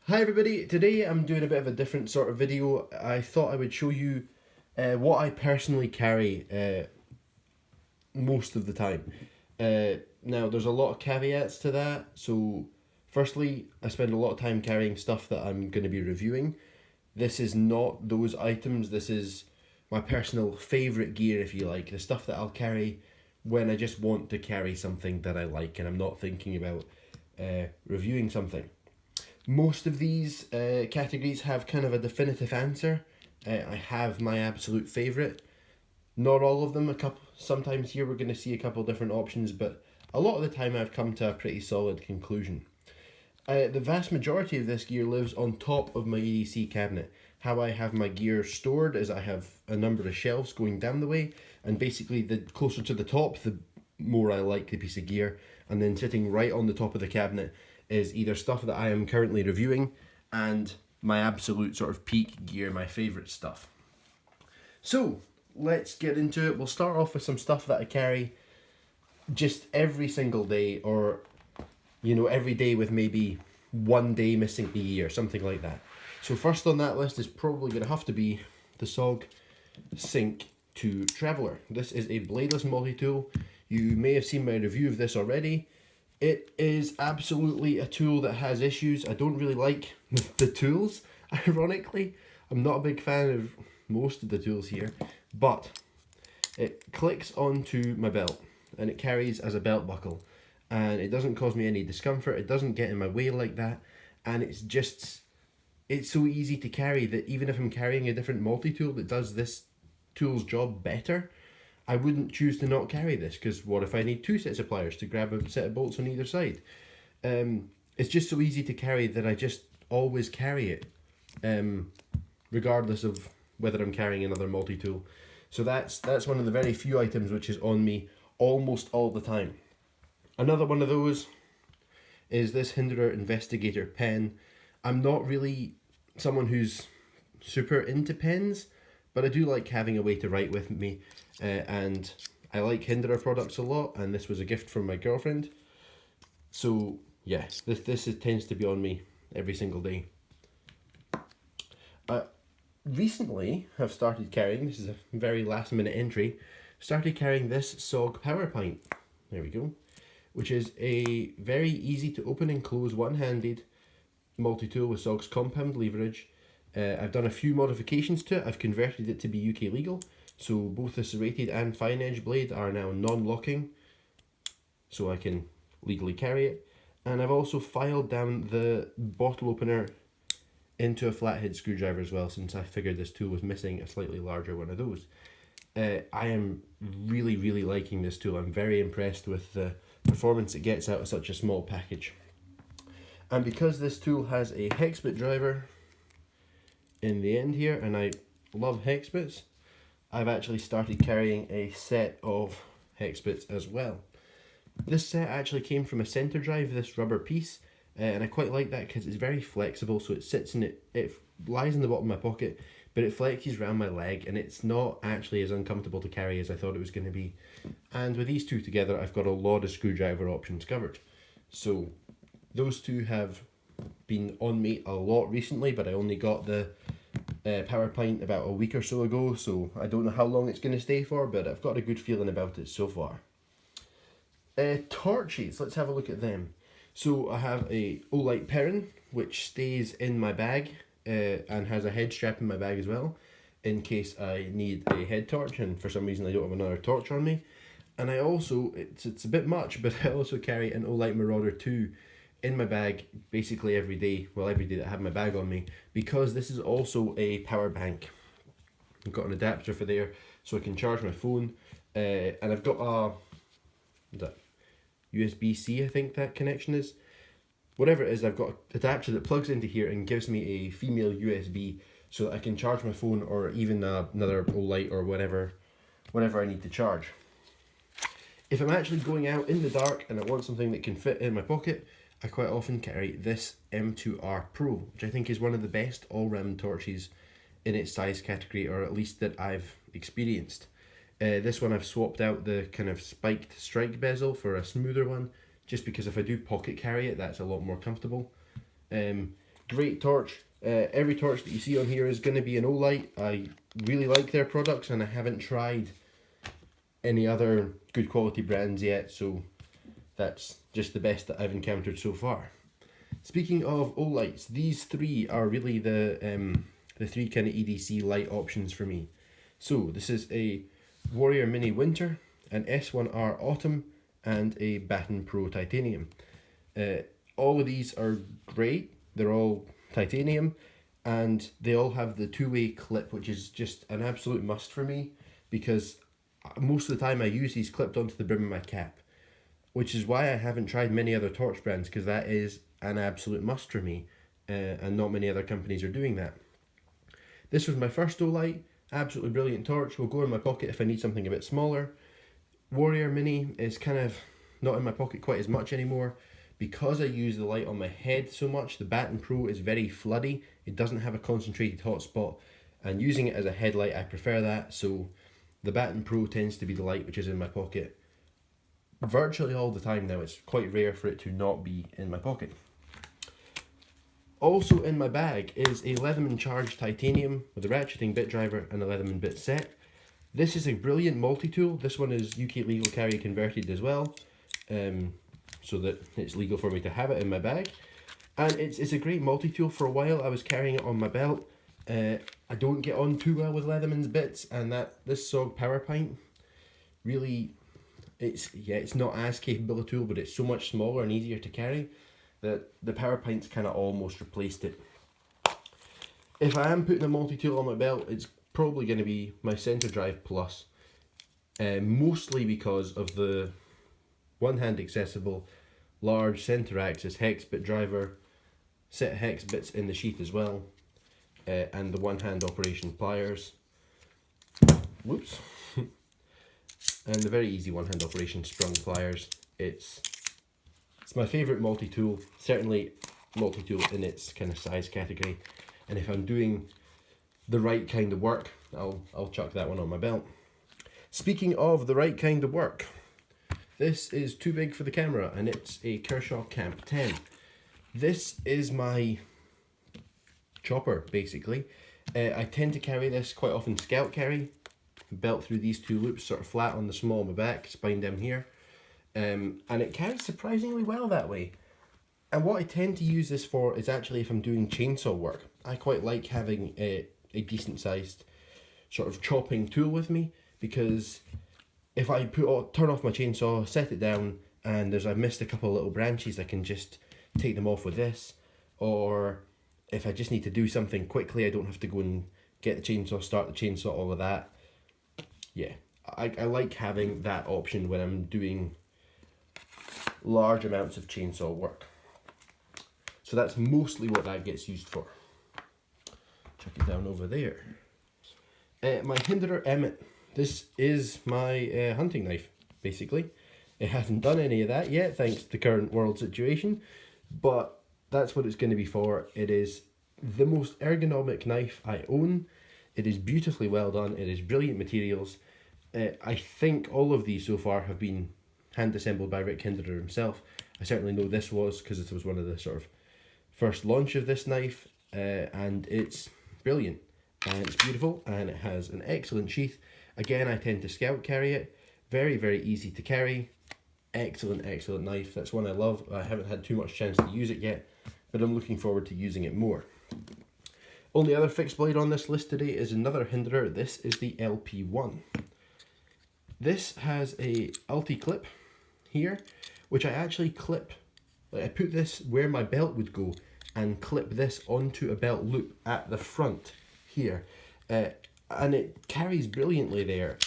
Hi everybody, today I'm doing a bit of a different sort of video. I thought I would show you what I personally carry most of the time. Now there's a lot of caveats to that, so firstly I spend a lot of time carrying stuff that I'm going to be reviewing. This is not those items, this is my personal favourite gear if you like, the stuff that I'll carry when I just want to carry something that I like and I'm not thinking about reviewing something. Most of these categories have kind of a definitive answer. I have my absolute favourite. Not all of them. A couple. Sometimes here we're going to see a couple different options, but a lot of the time I've come to a pretty solid conclusion. The vast majority of this gear lives on top of my EDC cabinet. How I have my gear stored is I have a number of shelves going down the way, and basically the closer to the top, the more I like the piece of gear. And then sitting right on the top of the cabinet is either stuff that I am currently reviewing and my absolute sort of peak gear, my favourite stuff. So let's get into it. We'll start off with some stuff that I carry just every single day, or every day with maybe one day missing a year, something like that. So first on that list is probably going to have to be the SOG Sync 2 Traveller. This is a bladeless multi-tool. You may have seen my review of this already. It is absolutely a tool that has issues. I don't really like the tools, ironically. I'm not a big fan of most of the tools here, but it clicks onto my belt and it carries as a belt buckle, and it doesn't cause me any discomfort. It doesn't get in my way like that, and it's so easy to carry that even if I'm carrying a different multi-tool that does this tool's job better, I wouldn't choose to not carry this, because what if I need two sets of pliers to grab a set of bolts on either side? It's just so easy to carry that I just always carry it, regardless of whether I'm carrying another multi-tool. So that's one of the very few items which is on me almost all the time. Another one of those is this Hinderer Investigator pen. I'm not really someone who's super into pens, but I do like having a way to write with me, and I like Hinderer products a lot, and this was a gift from my girlfriend. So yeah, this tends to be on me every single day. Recently have started carrying, this is a very last minute entry, started carrying this SOG Power Pint. There we go. Which is a very easy to open and close one-handed multi-tool with SOG's compound leverage. I've done a few modifications to it. I've converted it to be UK legal, so both the serrated and fine edge blade are now non-locking, so I can legally carry it. And I've also filed down the bottle opener into a flathead screwdriver as well, since I figured this tool was missing a slightly larger one of those. I am really liking this tool. I'm very impressed with the performance it gets out of such a small package. And because this tool has a hex bit driver in the end here, and I love hex bits, I've actually started carrying a set of hex bits as well. This set actually came from a center drive, this rubber piece, and I quite like that because it's very flexible, so it sits in it lies in the bottom of my pocket, but it flexes around my leg, and it's not actually as uncomfortable to carry as I thought it was going to be. And with these two together, I've got a lot of screwdriver options covered. So those two have been on me a lot recently, but I only got the Power Pint about a week or so ago, so I don't know how long it's going to stay for, but I've got a good feeling about it so far. Torches, let's have a look at them. So I have a Olight Perrin, which stays in my bag and has a head strap in my bag as well, in case I need a head torch and for some reason I don't have another torch on me. And I also, it's a bit much, but I also carry an Olight Marauder 2 in my bag basically every day, well, every day that I have my bag on me, because this is also a power bank. I've got an adapter for there so I can charge my phone, and I've got a USB-C, I think that connection is. Whatever it is, I've got an adapter that plugs into here and gives me a female USB so that I can charge my phone, or even another Olight or whatever I need to charge. If I'm actually going out in the dark and I want something that can fit in my pocket, I quite often carry this M2R Pro, which I think is one of the best all-round torches in its size category, or at least that I've experienced. This one I've swapped out the kind of spiked strike bezel for a smoother one, just because if I do pocket carry it, that's a lot more comfortable. great torch. Every torch that you see on here is going to be an Olight. I really like their products and I haven't tried any other good quality brands yet, so that's just the best that I've encountered so far. Speaking of Olights, these three are really the three kind of EDC light options for me. So this is a Warrior Mini Winter, an S1R Autumn, and a Baton Pro Titanium. All of these are great. They're all titanium, and they all have the two-way clip, which is just an absolute must for me, because most of the time I use these clipped onto the brim of my cap, which is why I haven't tried many other torch brands, because that is an absolute must for me, and not many other companies are doing that. This was my first Olight, absolutely brilliant torch, will go in my pocket if I need something a bit smaller. Warrior Mini is kind of not in my pocket quite as much anymore, because I use the light on my head so much. The Baton Pro is very floody, it doesn't have a concentrated hotspot, and using it as a headlight I prefer that, so the Baton Pro tends to be the light which is in my pocket virtually all the time now. It's quite rare for it to not be in my pocket. Also in my bag is a Leatherman Charge Titanium with a ratcheting bit driver and a Leatherman bit set. This is a brilliant multi-tool. This one is UK legal carry converted as well, so that it's legal for me to have it in my bag. And it's a great multi-tool. For a while I was carrying it on my belt. I don't get on too well with Leatherman's bits, and this SOG Power Pint really, it's not as capable a tool, but it's so much smaller and easier to carry that the Power Pint's kind of almost replaced it. If I am putting a multi-tool on my belt, it's probably going to be my Center Drive Plus, mostly because of the one-hand accessible large center axis hex bit driver, set hex bits in the sheath as well, and the one-hand operation pliers. Whoops. And the very easy one-hand operation sprung pliers. It's my favourite multi-tool, certainly multi-tool in its kind of size category, and if I'm doing the right kind of work, I'll chuck that one on my belt. Speaking of the right kind of work, this is too big for the camera, and it's a Kershaw Camp 10. This is my chopper, basically. I tend to carry this quite often scout carry, belt through these two loops, sort of flat on the small of my back, spine down here. And it carries surprisingly well that way. And what I tend to use this for is actually if I'm doing chainsaw work. I quite like having a decent sized sort of chopping tool with me, because if I turn off my chainsaw, set it down, and I've missed a couple of little branches, I can just take them off with this. Or if I just need to do something quickly, I don't have to go and get the chainsaw, start the chainsaw, all of that. Yeah, I like having that option when I'm doing large amounts of chainsaw work. So that's mostly what that gets used for. Chuck it down over there. My Hinderer Emmett. This is my hunting knife, basically. It hasn't done any of that yet, thanks to the current world situation, but that's what it's going to be for. It is the most ergonomic knife I own. It is beautifully well done. It is brilliant materials. I think all of these so far have been hand assembled by Rick Hinderer himself. I certainly know this was, because it was one of the sort of first launch of this knife, and it's brilliant and it's beautiful and it has an excellent sheath. Again, I tend to scout carry it. Very, very easy to carry. Excellent, excellent knife. That's one I love. I haven't had too much chance to use it yet, but I'm looking forward to using it more. Only other fixed blade on this list today is another Hinderer. This is the LP1. This has a ulti clip here, which I actually clip. I put this where my belt would go and clip this onto a belt loop at the front here, and it carries brilliantly there.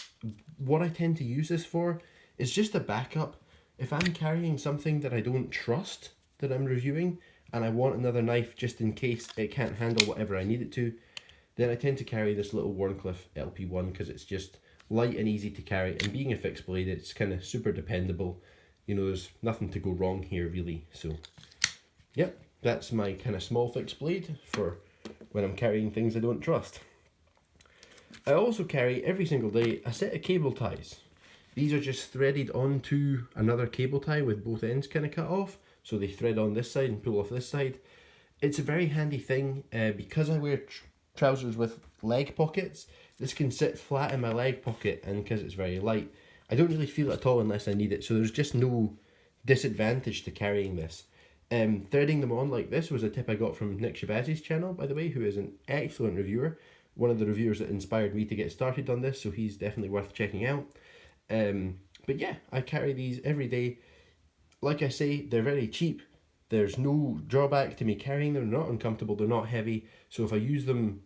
What I tend to use this for is just a backup. If I'm carrying something that I don't trust that I'm reviewing and I want another knife just in case it can't handle whatever I need it to, then I tend to carry this little Wharncliffe LP1 because it's just light and easy to carry, and being a fixed blade, it's kind of super dependable. You know, there's nothing to go wrong here really. So yep, that's my kind of small fixed blade for when I'm carrying things I don't trust. I also carry every single day a set of cable ties. These are just threaded onto another cable tie with both ends kind of cut off, so they thread on this side and pull off this side. It's a very handy thing because I wear trousers with leg pockets. This can sit flat in my leg pocket, and because it's very light, I don't really feel it at all unless I need it. So there's just no disadvantage to carrying this. Threading them on like this was a tip I got from Nick Shabazzi's channel, by the way, who is an excellent reviewer. One of the reviewers that inspired me to get started on this, so he's definitely worth checking out. But yeah, I carry these every day. Like I say, they're very cheap. There's no drawback to me carrying them. They're not uncomfortable, they're not heavy. So if I use them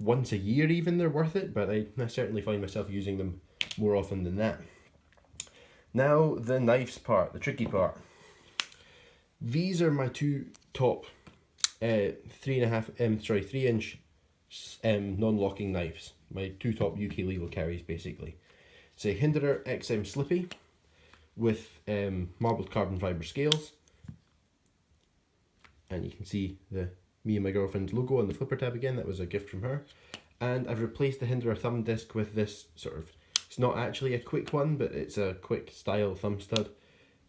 once a year even, they're worth it, but I certainly find myself using them more often than that. Now the knives part, the tricky part. These are my two top 3-inch non-locking knives. My two top UK legal carries basically. It's a Hinderer XM Slippy with marbled carbon fibre scales. And you can see the me and my girlfriend's logo on the flipper tab again. That was a gift from her. And I've replaced the Hinderer thumb disc with this sort of, it's not actually a quick one, but it's a quick style thumb stud.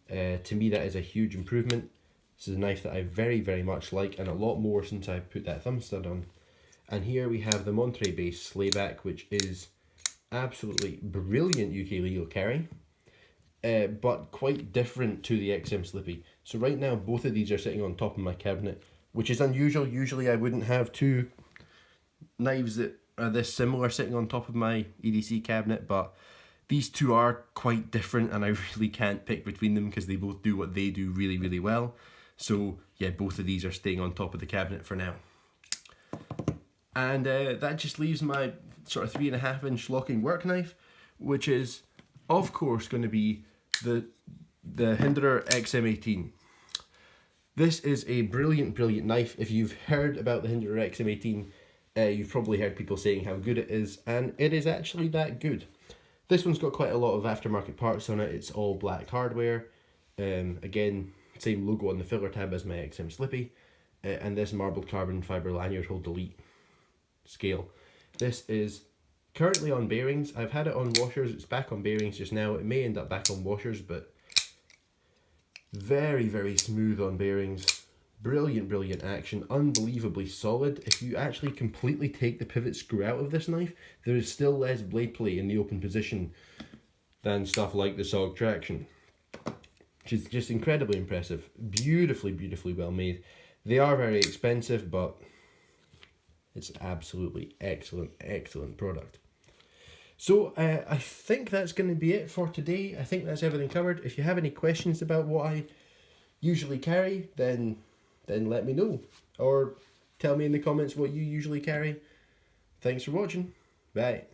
To me that is a huge improvement. This is a knife that I very, very much like, and a lot more since I put that thumb stud on. And here we have the Monterey base slayback, which is absolutely brilliant UK legal carry. But quite different to the XM Slippy. So right now both of these are sitting on top of my cabinet, which is unusual. Usually I wouldn't have two knives that are this similar sitting on top of my EDC cabinet, but these two are quite different and I really can't pick between them because they both do what they do really, really well. So yeah, both of these are staying on top of the cabinet for now. And that just leaves my sort of 3.5-inch locking work knife, which is of course going to be the Hinderer XM18. This is a brilliant, brilliant knife. If you've heard about the Hinderer XM18, you've probably heard people saying how good it is, and it is actually that good. This one's got quite a lot of aftermarket parts on it. It's all black hardware. Again, same logo on the filler tab as my XM Slippy, and this marbled carbon fibre lanyard hold delete scale. This is currently on bearings. I've had it on washers. It's back on bearings just now. It may end up back on washers, but very, very smooth on bearings. Brilliant, brilliant action. Unbelievably solid. If you actually completely take the pivot screw out of this knife, there is still less blade play in the open position than stuff like the SOG Traction, which is just incredibly impressive. Beautifully, beautifully well made. They are very expensive, but it's absolutely excellent, excellent product. So I think that's going to be it for today. I think that's everything covered. If you have any questions about what I usually carry, then let me know. Or tell me in the comments what you usually carry. Thanks for watching. Bye.